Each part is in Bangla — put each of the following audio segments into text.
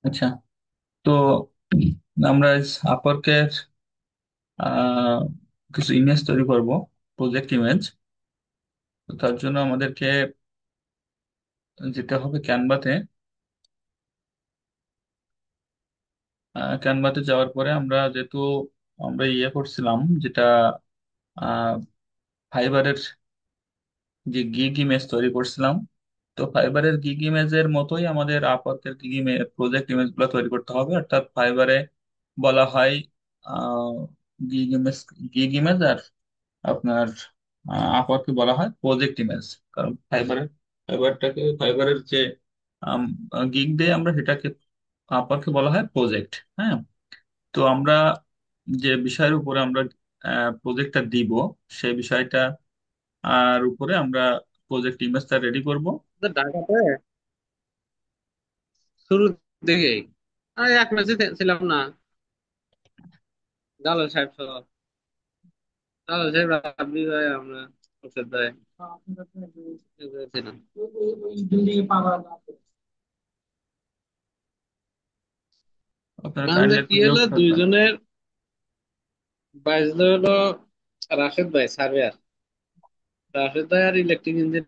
আচ্ছা। তো আমরা আপওয়ার্কের আহ কিছু ইমেজ তৈরি করব, প্রজেক্ট ইমেজ। তো তার জন্য আমাদেরকে যেতে হবে ক্যানভাতে। ক্যানভাতে যাওয়ার পরে আমরা যেহেতু আমরা ইয়ে করছিলাম, যেটা ফাইবারের যে গিগ ইমেজ তৈরি করছিলাম, তো ফাইবারের গিগ ইমেজের মতোই আমাদের আপওয়ার্কের গিগ ইমেজ প্রজেক্ট ইমেজ গুলো তৈরি করতে হবে। অর্থাৎ ফাইবারে বলা হয় গিগ ইমেজ, গিগ ইমেজ, আর আপনার আপওয়ার্কে বলা হয় প্রজেক্ট ইমেজ। কারণ ফাইবারের যে গিগ দিয়ে আমরা সেটাকে, আপওয়ার্কে বলা হয় প্রজেক্ট। হ্যাঁ। তো আমরা যে বিষয়ের উপরে আমরা প্রজেক্টটা দিব, সেই বিষয়টা আর উপরে আমরা প্রজেক্ট ইমেজটা রেডি করব। তো ঢাকাতে শুরুর দিকেই আমি এক ম্যাচে ছিলাম না, জালাল সাহেব সহ। জালাল সাহেব, রাব্বি ভাই, আমরা মোর্শেদ ভাই ছিলাম। আপনারা মানে কাইন্ডলি একটু কি নিয়োগ হলো, থাকবেন। দুইজনের বাইজলো হলো রাশেদ ভাই সার্ভেয়ার, রাশেদ ভাই আর ইলেকট্রিক ইঞ্জিনিয়ার।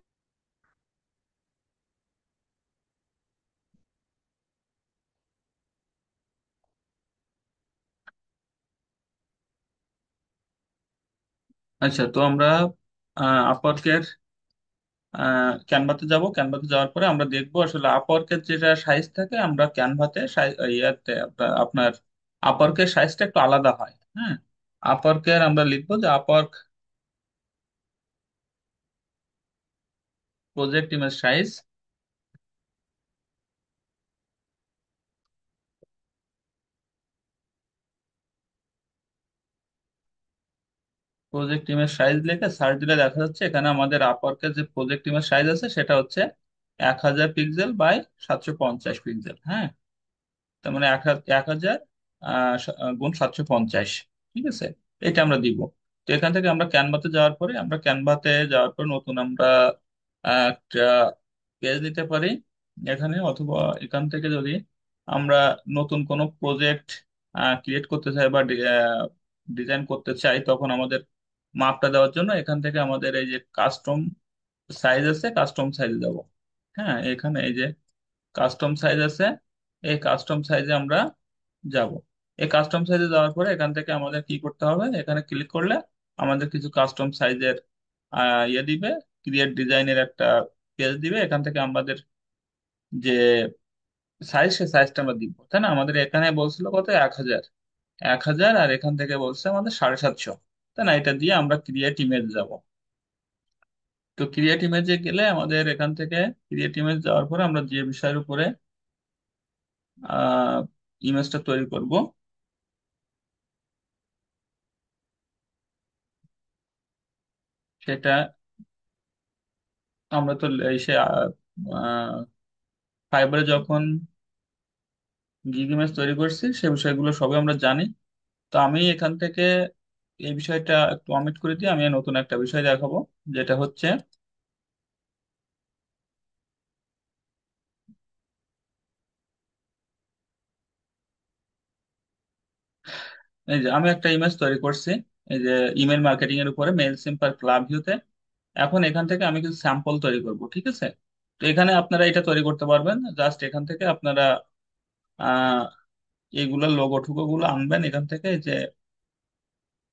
আচ্ছা, তো আমরা আপওয়ার্কের ক্যানভাতে যাব। ক্যানভাতে যাওয়ার পরে আমরা দেখবো আসলে আপওয়ার্কের যেটা সাইজ থাকে, আমরা ক্যানভাতে ইয়াতে আপনার আপওয়ার্কের সাইজটা একটু আলাদা হয়। হ্যাঁ। আপওয়ার্কের আমরা লিখবো যে Upwork project image size. Project image size লিখে সার্চ দিলে দেখা যাচ্ছে এখানে আমাদের আপওয়ার্কের যে প্রজেক্ট ইমেজ সাইজ আছে সেটা হচ্ছে 1000 পিক্সেল বাই 750 পিক্সেল। হ্যাঁ। তার মানে 1000 গুণ 750। ঠিক আছে, এটা আমরা দিব। তো এখান থেকে আমরা ক্যানভাতে যাওয়ার পরে, নতুন আমরা একটা পেজ নিতে পারি এখানে, অথবা এখান থেকে যদি আমরা নতুন কোনো প্রজেক্ট ক্রিয়েট করতে চাই বা ডিজাইন করতে চাই, তখন আমাদের মাপটা দেওয়ার জন্য এখান থেকে আমাদের এই যে কাস্টম সাইজ আছে, কাস্টম সাইজ দেবো। হ্যাঁ, এখানে এই যে কাস্টম সাইজ আছে, এই কাস্টম সাইজে আমরা যাব। এই কাস্টম সাইজে যাওয়ার পরে এখান থেকে আমাদের কি করতে হবে, এখানে ক্লিক করলে আমাদের কিছু কাস্টম সাইজের ইয়ে দিবে, ক্রিয়েট ডিজাইনের একটা পেজ দিবে। এখান থেকে আমাদের যে সাইজ, সে সাইজটা আমরা দিব, তাই না? আমাদের এখানে বলছিল কত, 1000। 1000, আর এখান থেকে বলছে আমাদের 750, তাই না? এটা দিয়ে আমরা ক্রিয়েট ইমেজ যাব। তো ক্রিয়েট ইমেজে গেলে আমাদের এখান থেকে ক্রিয়েট ইমেজ যাওয়ার পরে আমরা যে বিষয়ের উপরে ইমেজটা তৈরি করব, সেটা আমরা তো এই সে ফাইবারে যখন গিগ ইমেজ তৈরি করছি, সে বিষয়গুলো সবই আমরা জানি। তো আমি এখান থেকে এই বিষয়টা একটু অমিট করে দিয়ে আমি নতুন একটা বিষয় দেখাবো, যেটা হচ্ছে এই যে আমি একটা ইমেজ তৈরি করছি, এই যে ইমেল মার্কেটিং এর উপরে মেল সিম্পল ক্লাব ভিউতে। এখন এখান থেকে আমি কিছু স্যাম্পল তৈরি করব, ঠিক আছে? তো এখানে আপনারা এটা তৈরি করতে পারবেন, জাস্ট এখান থেকে আপনারা আহ এইগুলা লোগো ঠুগো গুলো আনবেন এখান থেকে, এই যে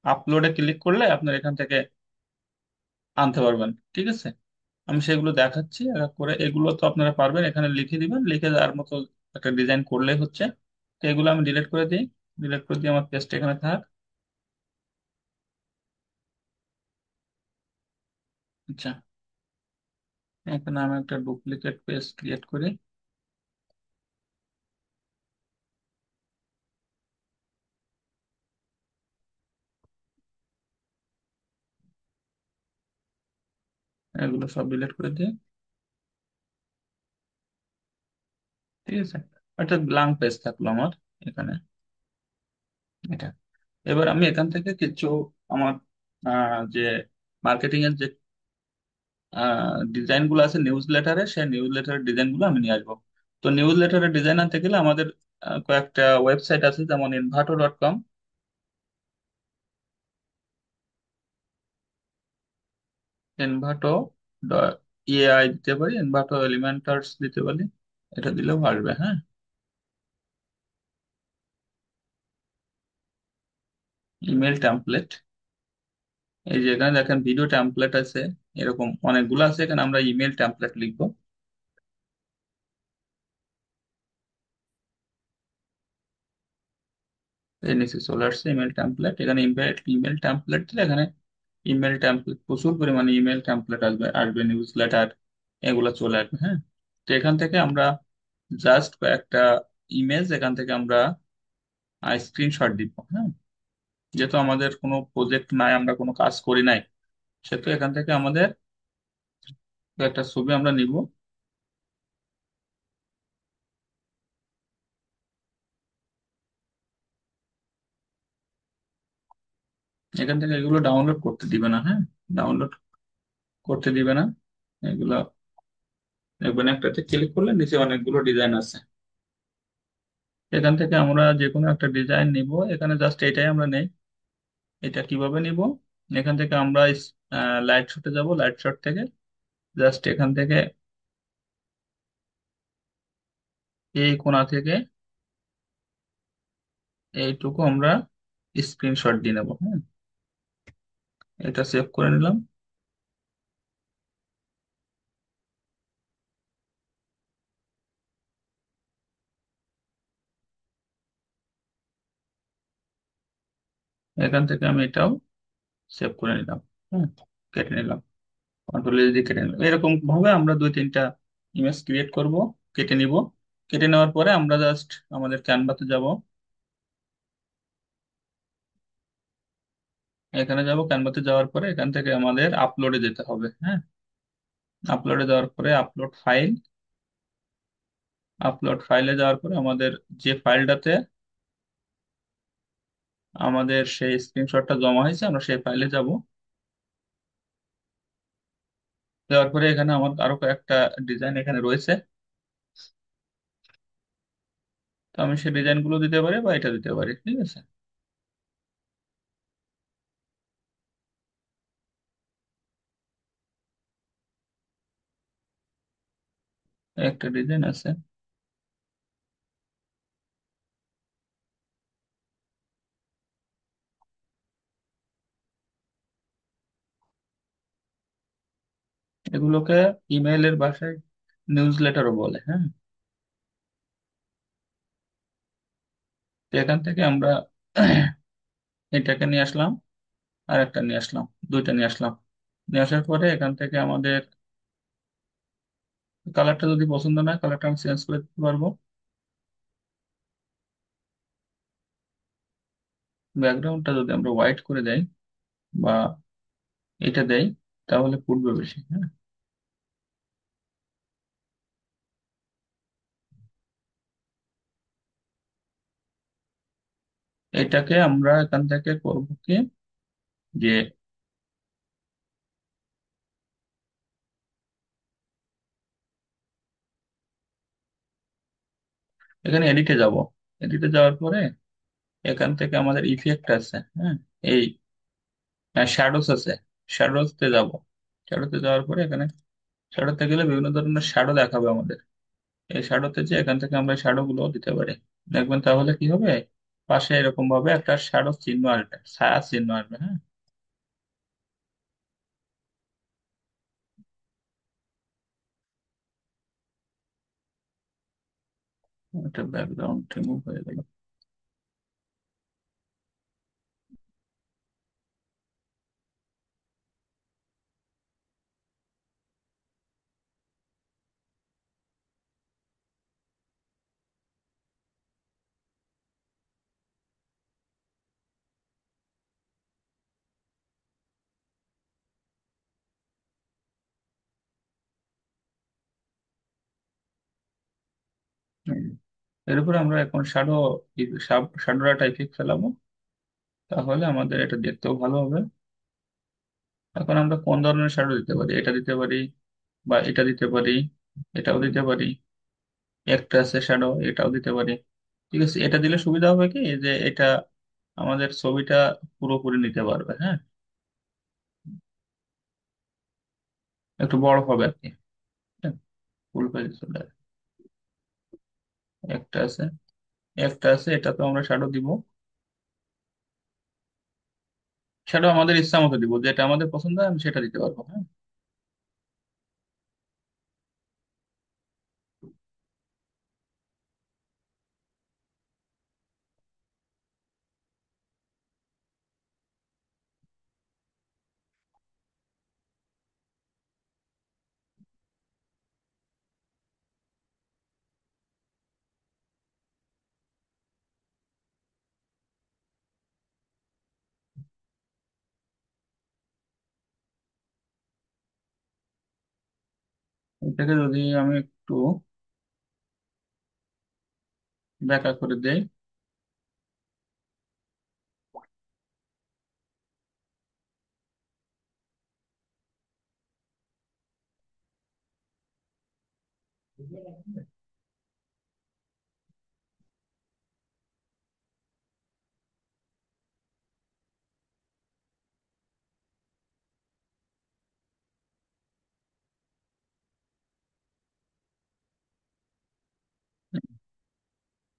আপলোডে ক্লিক করলে আপনার এখান থেকে আনতে পারবেন। ঠিক আছে, আমি সেগুলো দেখাচ্ছি এক এক করে। এগুলো তো আপনারা পারবেন, এখানে লিখে দিবেন, লিখে দেওয়ার মতো একটা ডিজাইন করলেই হচ্ছে। তো এগুলো আমি ডিলিট করে দিই, ডিলিট করে দিয়ে আমার পেজটা এখানে থাক। আচ্ছা, এখানে আমি একটা ডুপ্লিকেট পেজ ক্রিয়েট করি। এগুলো সব ডিলিট করে দিই। ঠিক আছে, একটা ব্ল্যাঙ্ক পেজ থাকলো আমার এখানে, এটা। এবার আমি এখান থেকে কিছু আমার যে মার্কেটিং এর যে ডিজাইন গুলো আছে নিউজ লেটারে, সেই নিউজ লেটারের ডিজাইন গুলো আমি নিয়ে আসবো। তো নিউজ লেটারের ডিজাইন আনতে গেলে আমাদের কয়েকটা ওয়েবসাইট আছে, যেমন ইনভাটো.কম, ইনভাটো এআই দিতে পারি, ইনভাটো এলিমেন্টার্স দিতে পারি, এটা দিলেও আসবে। হ্যাঁ, ইমেল টেমপ্লেট, এই যে এখানে দেখেন ভিডিও টেমপ্লেট আছে, এরকম অনেকগুলো আছে, এখানে আমরা ইমেল টেমপ্লেট লিখবো। এই নিচে চলে আসছে ইমেল টেমপ্লেট, এখানে ইমেল ইমেল টেমপ্লেট দিলে এখানে ইমেল টেমপ্লেট, প্রচুর পরিমাণে ইমেল টেমপ্লেট আসবে, নিউজ লেটার, এগুলো চলে আসবে। হ্যাঁ, তো এখান থেকে আমরা জাস্ট কয়েকটা ইমেজ এখান থেকে আমরা স্ক্রিনশট দিব। হ্যাঁ, যেহেতু আমাদের কোনো প্রজেক্ট নাই, আমরা কোনো কাজ করি নাই, সেহেতু এখান থেকে আমাদের একটা ছবি আমরা নিব। এখান থেকে এগুলো ডাউনলোড করতে দিবে না। হ্যাঁ, ডাউনলোড করতে দিবে না এগুলো। দেখবেন একটাতে ক্লিক করলে নিচে অনেকগুলো ডিজাইন আছে, এখান থেকে আমরা যে কোনো একটা ডিজাইন নিব। এখানে জাস্ট এটাই আমরা নেই। এটা কিভাবে নিব, এখান থেকে আমরা লাইট শটে যাব, লাইট শট থেকে জাস্ট এখান থেকে এই কোণা থেকে এইটুকু আমরা স্ক্রিনশট দিয়ে নেব। হ্যাঁ, এটা সেভ করে নিলাম। এখান থেকে আমি এটাও সেভ করে নিলাম। হ্যাঁ, কেটে নিলাম, কন্ট্রোল এস দিয়ে কেটে নিলাম। এরকম ভাবে আমরা দুই তিনটা ইমেজ ক্রিয়েট করব, কেটে নিব। কেটে নেওয়ার পরে আমরা জাস্ট আমাদের ক্যানভাতে যাব, এখানে যাব, ক্যানভাতে যাওয়ার পরে এখান থেকে আমাদের আপলোডে যেতে হবে। হ্যাঁ, আপলোডে যাওয়ার পরে আপলোড ফাইল, আপলোড ফাইলে যাওয়ার পরে আমাদের যে ফাইলটাতে আমাদের সেই স্ক্রিনশটটা জমা হয়েছে, আমরা সেই ফাইলে যাব। যাওয়ার পরে এখানে আমার আরো কয়েকটা ডিজাইন এখানে রয়েছে, তো আমি সেই ডিজাইন গুলো দিতে পারি বা এটা দিতে পারি। ঠিক আছে, একটা ডিজাইন আছে, এগুলোকে ইমেইলের ভাষায় নিউজ লেটারও বলে। হ্যাঁ, তো এখান থেকে আমরা এটাকে নিয়ে আসলাম, আর একটা নিয়ে আসলাম, দুইটা নিয়ে আসলাম। নিয়ে আসার পরে এখান থেকে আমাদের কালারটা যদি পছন্দ না হয়, কালারটা আমি চেঞ্জ করে দিতে পারবো। ব্যাকগ্রাউন্ডটা যদি আমরা হোয়াইট করে দেই বা এটা দেই, তাহলে ফুটবে বেশি। হ্যাঁ, এটাকে আমরা এখান থেকে করবো কি, যে এখানে এডিটে যাব, এডিটে যাওয়ার পরে এখান থেকে আমাদের ইফেক্ট আছে। হ্যাঁ, এই শ্যাডোস আছে, শ্যাডোতে যাব। শ্যাডোতে যাওয়ার পরে এখানে শ্যাডোতে গেলে বিভিন্ন ধরনের শ্যাডো দেখাবে আমাদের। এই শ্যাডোতে যে এখান থেকে আমরা শ্যাডো গুলো দিতে পারি। দেখবেন তাহলে কি হবে, পাশে এরকম ভাবে একটা শ্যাডো চিহ্ন আসবে, ছায়া চিহ্ন আসবে। হ্যাঁ, একটা ব্যাকগ্রাউন্ড রিমুভ হয়ে গেল। হুম। এর উপরে আমরা এখন শ্যাডো, শ্যাডো একটা ইফেক্ট ফেলাবো, তাহলে আমাদের এটা দেখতেও ভালো হবে। এখন আমরা কোন ধরনের শ্যাডো দিতে পারি, এটা দিতে পারি বা এটা দিতে পারি, এটাও দিতে পারি, একটা আছে শ্যাডো, এটাও দিতে পারি। ঠিক আছে, এটা দিলে সুবিধা হবে কি যে এটা আমাদের ছবিটা পুরোপুরি নিতে পারবে, হ্যাঁ। একটু বড় হবে আর কি। ফুল পেজ চলে আসবে। একটা আছে, একটা আছে, এটা তো আমরা শ্যাডো দিব। শ্যাডো আমাদের ইচ্ছা মতো দিব, যেটা আমাদের পছন্দ হয় আমি সেটা দিতে পারবো, হ্যাঁ। এটাকে যদি আমি একটু ব্যাখ্যা করে দেই।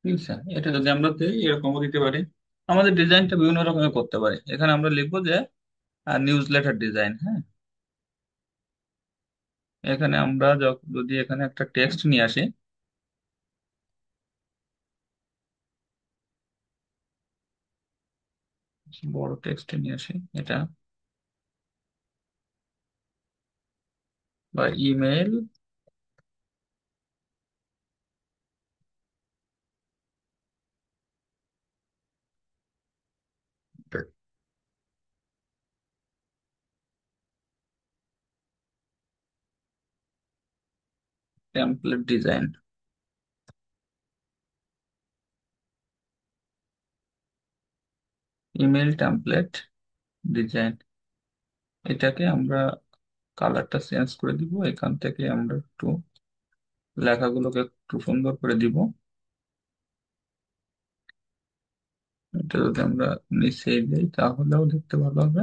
ঠিক আছে, এটা যদি আমরা দিই এরকমও দিতে পারি। আমাদের ডিজাইনটা বিভিন্ন রকমের করতে পারি। এখানে আমরা লিখবো যে নিউজ লেটার ডিজাইন, হ্যাঁ। এখানে আমরা যদি এখানে একটা টেক্সট নিয়ে আসি, বড় টেক্সট নিয়ে আসি, এটা বা email template design, email template design. এটাকে আমরা কালারটা চেঞ্জ করে দিব, এখান থেকে আমরা একটু লেখাগুলোকে একটু সুন্দর করে দিব। এটা যদি আমরা নিচে দিই তাহলেও দেখতে ভালো হবে।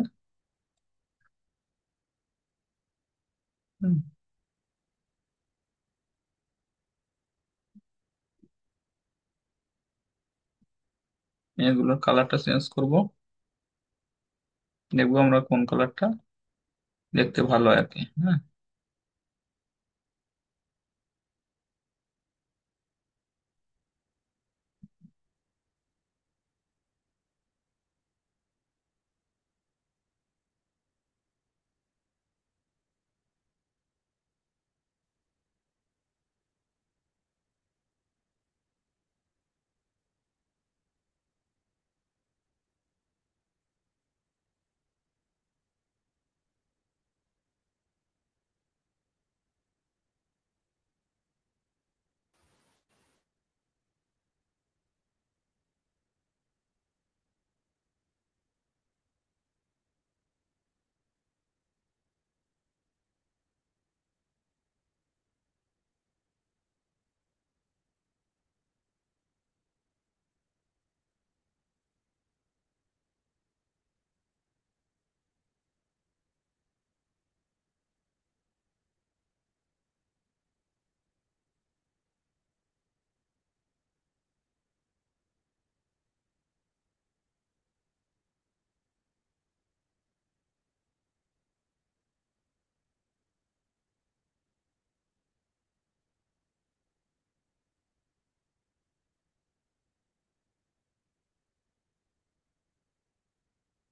হুম, এগুলোর কালারটা চেঞ্জ করব, দেখবো আমরা কোন কালারটা দেখতে ভালো হয় আর কি, হ্যাঁ।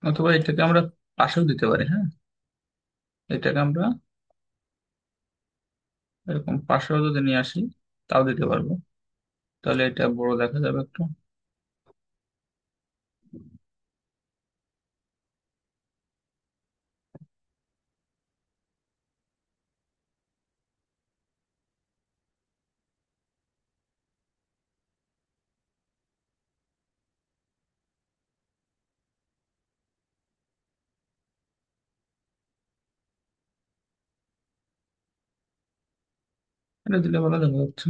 অথবা এটাকে আমরা পাশেও দিতে পারি, হ্যাঁ। এটাকে আমরা এরকম পাশেও যদি নিয়ে আসি তাও দিতে পারবো, তাহলে এটা বড় দেখা যাবে একটু। এটা দিলে ভালো দেখা যাচ্ছে।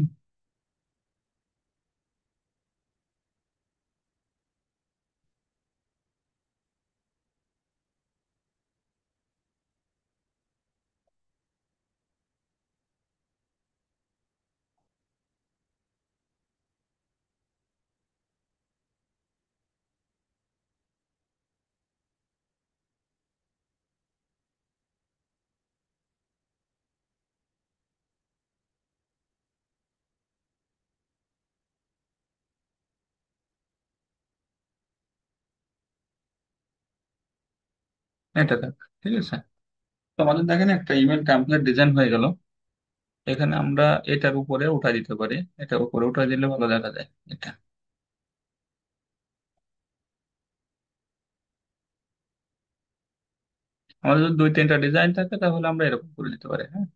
এটা থাক, ঠিক আছে। তো আমাদের দেখেন একটা ইমেল টেমপ্লেট ডিজাইন হয়ে গেল। এখানে আমরা এটার উপরে উঠাই দিতে পারি, এটার উপরে উঠাই দিলে ভালো দেখা যায় এটা। আমাদের যদি দুই তিনটা ডিজাইন থাকে তাহলে আমরা এরকম করে দিতে পারি, হ্যাঁ।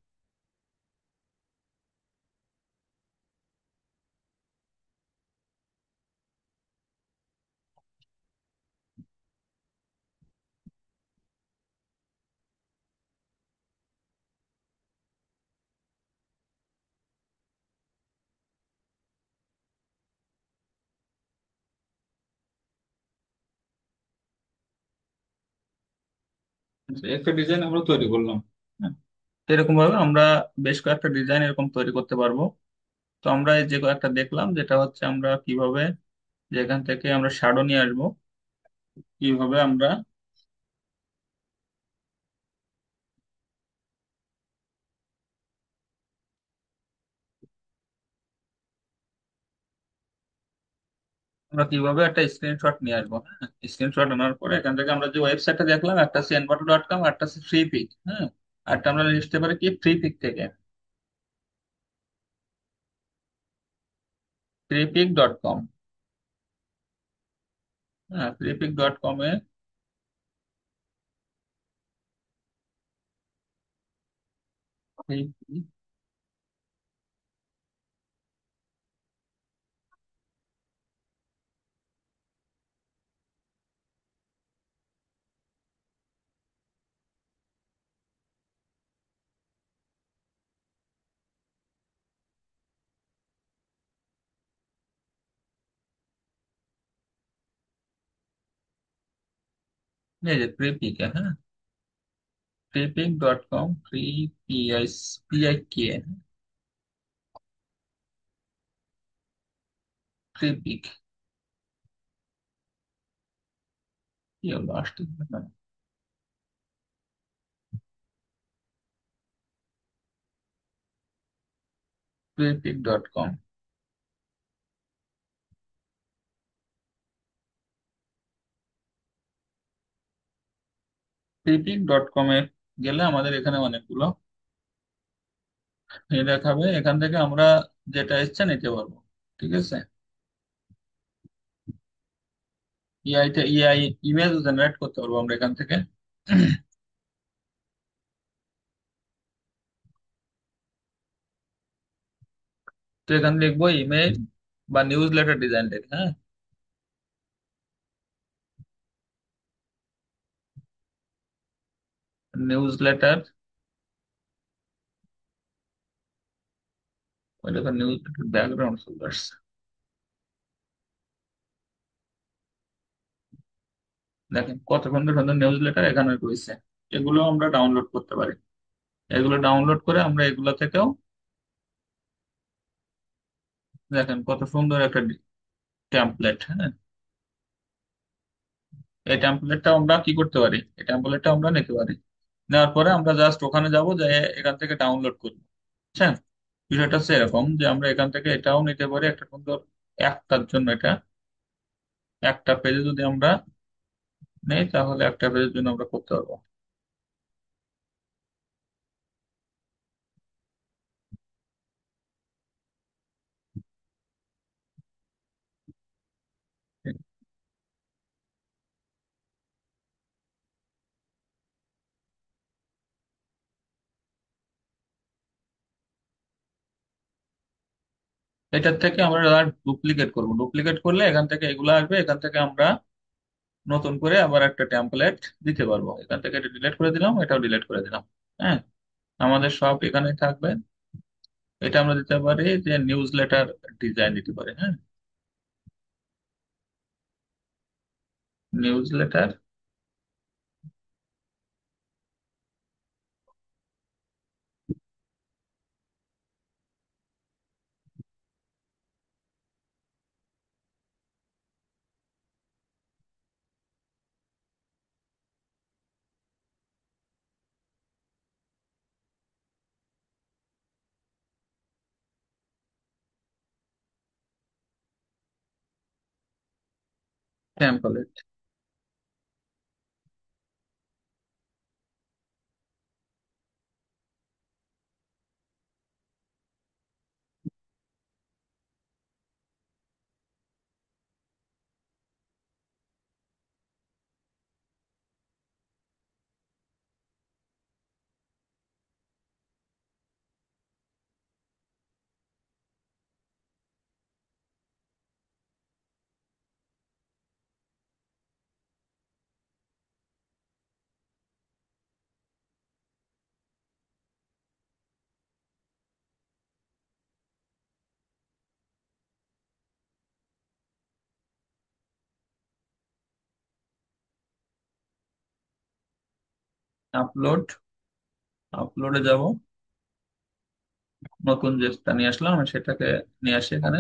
আচ্ছা, একটা ডিজাইন আমরা তৈরি করলাম, হ্যাঁ। এরকম ভাবে আমরা বেশ কয়েকটা ডিজাইন এরকম তৈরি করতে পারবো। তো আমরা এই যে কয়েকটা দেখলাম, যেটা হচ্ছে আমরা কিভাবে যেখান থেকে আমরা শ্যাডো নিয়ে আসবো, কিভাবে আমরা কিভাবে একটা স্ক্রিনশট নিয়ে আসবো, হ্যাঁ। স্ক্রিনশট আনার পরে এখান থেকে আমরা যে ওয়েবসাইটটা দেখলাম, একটা হচ্ছে envato.com, একটা হচ্ছে ফ্রি পিক, হ্যাঁ। একটা আমরা লিখতে পারি কি ফ্রি পিক থেকে, freepik.com, হ্যাঁ। freepik.com এ free- এই যে ফ্রি পিকে, হ্যাঁ। freepik.com, free PIK, free pick, কি হলো আসতে freepik.com, freepik.com এ গেলে আমাদের এখানে অনেকগুলো দেখাবে। এখান থেকে আমরা যেটা ইচ্ছা নিতে পারবো, ঠিক আছে। ইআই ইমেজ জেনারেট করতে পারবো আমরা এখান থেকে। তো এখানে লিখবো ইমেজ বা নিউজ লেটার ডিজাইন লিখ, হ্যাঁ। নিউজ লেটার, ওই দেখো নিউজ লেটার ব্যাকগ্রাউন্ড চলে আসছে। দেখেন কত সুন্দর সুন্দর নিউজ লেটার এখানে রয়েছে। এগুলো আমরা ডাউনলোড করতে পারি। এগুলো ডাউনলোড করে আমরা এগুলো থেকেও দেখেন কত সুন্দর একটা টেমপ্লেট, হ্যাঁ। এই টেমপ্লেটটা আমরা কি করতে পারি, এই টেমপ্লেটটা আমরা নিতে পারি। নেওয়ার পরে আমরা জাস্ট ওখানে যাব, যে এখান থেকে ডাউনলোড করবো, বুঝছেন। বিষয়টা হচ্ছে এরকম যে আমরা এখান থেকে এটাও নিতে পারি একটা সুন্দর, একটার জন্য এটা, একটা পেজে যদি আমরা নেই তাহলে একটা পেজের জন্য আমরা করতে পারবো। এটার থেকে আমরা ডুপ্লিকেট করব, ডুপ্লিকেট করলে এখান থেকে এগুলো আসবে, এখান থেকে আমরা নতুন করে আবার একটা টেমপ্লেট দিতে পারবো। এখান থেকে এটা ডিলিট করে দিলাম, এটাও ডিলিট করে দিলাম, হ্যাঁ। আমাদের সব এখানে থাকবে। এটা আমরা দিতে পারি যে নিউজ লেটার ডিজাইন দিতে পারি, হ্যাঁ। নিউজ লেটার টেমপ্লেট, আপলোড, আপলোডে যাব, নতুন যেটা নিয়ে আসলাম আমি সেটাকে নিয়ে আসি এখানে।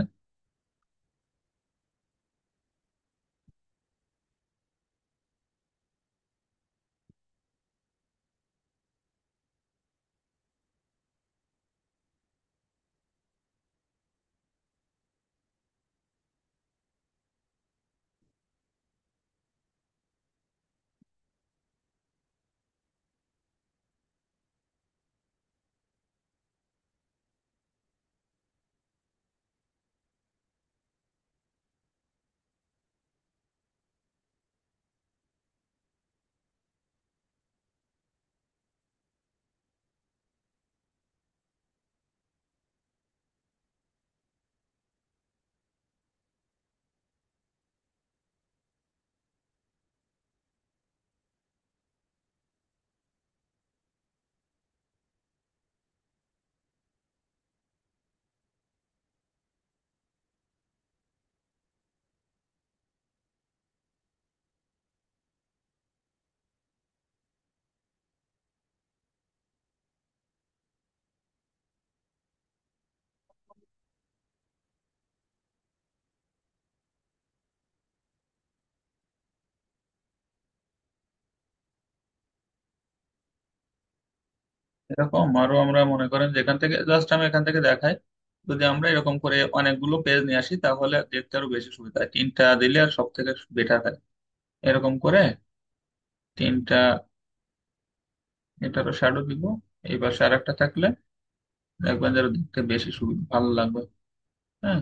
এরকম আরো আমরা মনে করেন যেখান থেকে জাস্ট আমি এখান থেকে দেখাই, যদি আমরা এরকম করে অনেকগুলো পেজ নিয়ে আসি তাহলে দেখতে আরো বেশি সুবিধা হয়, তিনটা দিলে আর সব থেকে বেটার হয়। এরকম করে তিনটা, এটারও শ্যাডো দিব, এই পাশে আর একটা থাকলে দেখবেন যে আরো দেখতে বেশি সুবিধা ভালো লাগবে। হ্যাঁ,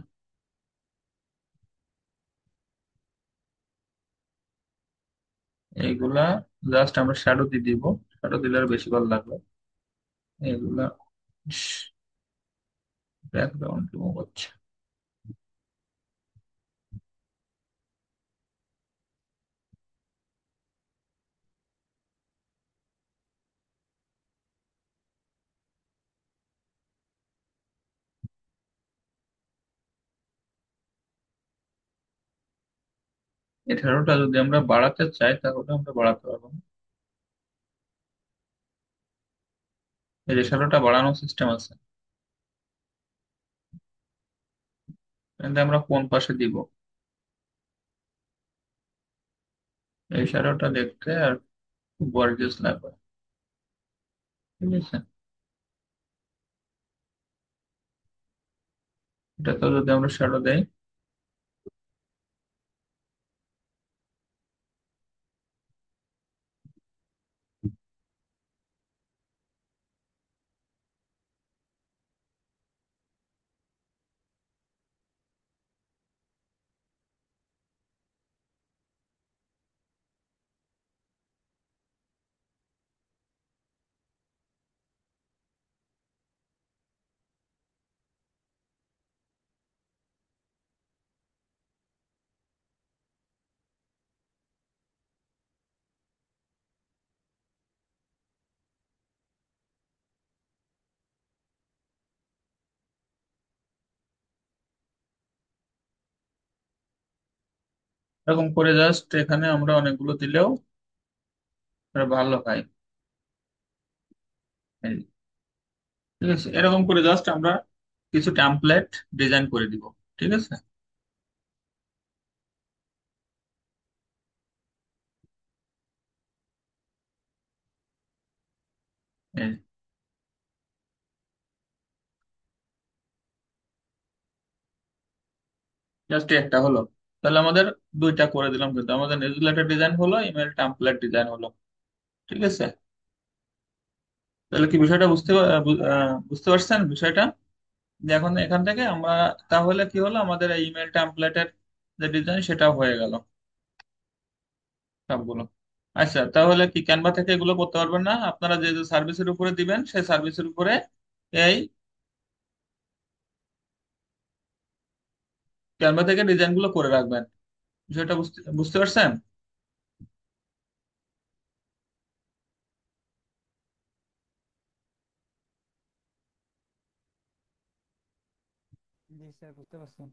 এইগুলা জাস্ট আমরা শ্যাডো দিয়ে দিব, শ্যাডো দিলে আরো বেশি ভালো লাগবে। এইগুলা ব্যাকগ্রাউন্ড রিমুভ হচ্ছে। এই 18টা যদি আমরা বাড়াতে চাই তাহলে আমরা বাড়াতে পারবো না। এই যে 18টা বাড়ানোর সিস্টেম আছে, কিন্তু আমরা কোন পাশে দিব? এই 18টা দেখতে আর গর্জিয়াস লাগবে, ঠিক আছে? এটাতে যদি আমরা শ্যাডো দেই, এরকম করে জাস্ট এখানে আমরা অনেকগুলো দিলেও এটা ভালো হয়। এই, ঠিক আছে, এরকম করে জাস্ট আমরা কিছু টেমপ্লেট ডিজাইন করে দিব, ঠিক আছে? এই জাস্ট একটা হলো, তাহলে আমাদের দুইটা করে দিলাম, কিন্তু আমাদের নিউজলেটার ডিজাইন হলো, ইমেল টেমপ্লেট ডিজাইন হলো, ঠিক আছে? তাহলে কি বিষয়টা বুঝতে পারছেন বিষয়টা? যে এখন এখান থেকে আমরা, তাহলে কি হলো, আমাদের এই ইমেল টেমপ্লেটের যে ডিজাইন সেটা হয়ে গেল সবগুলো। আচ্ছা, তাহলে কি ক্যানভা থেকে এগুলো করতে পারবেন না? আপনারা যে যে সার্ভিসের উপরে দিবেন সেই সার্ভিসের উপরে এই ক্যানভা থেকে ডিজাইন গুলো করে রাখবেন। বিষয়টা বুঝতে বুঝতে পারছেন? জি স্যার, বুঝতে পারছেন।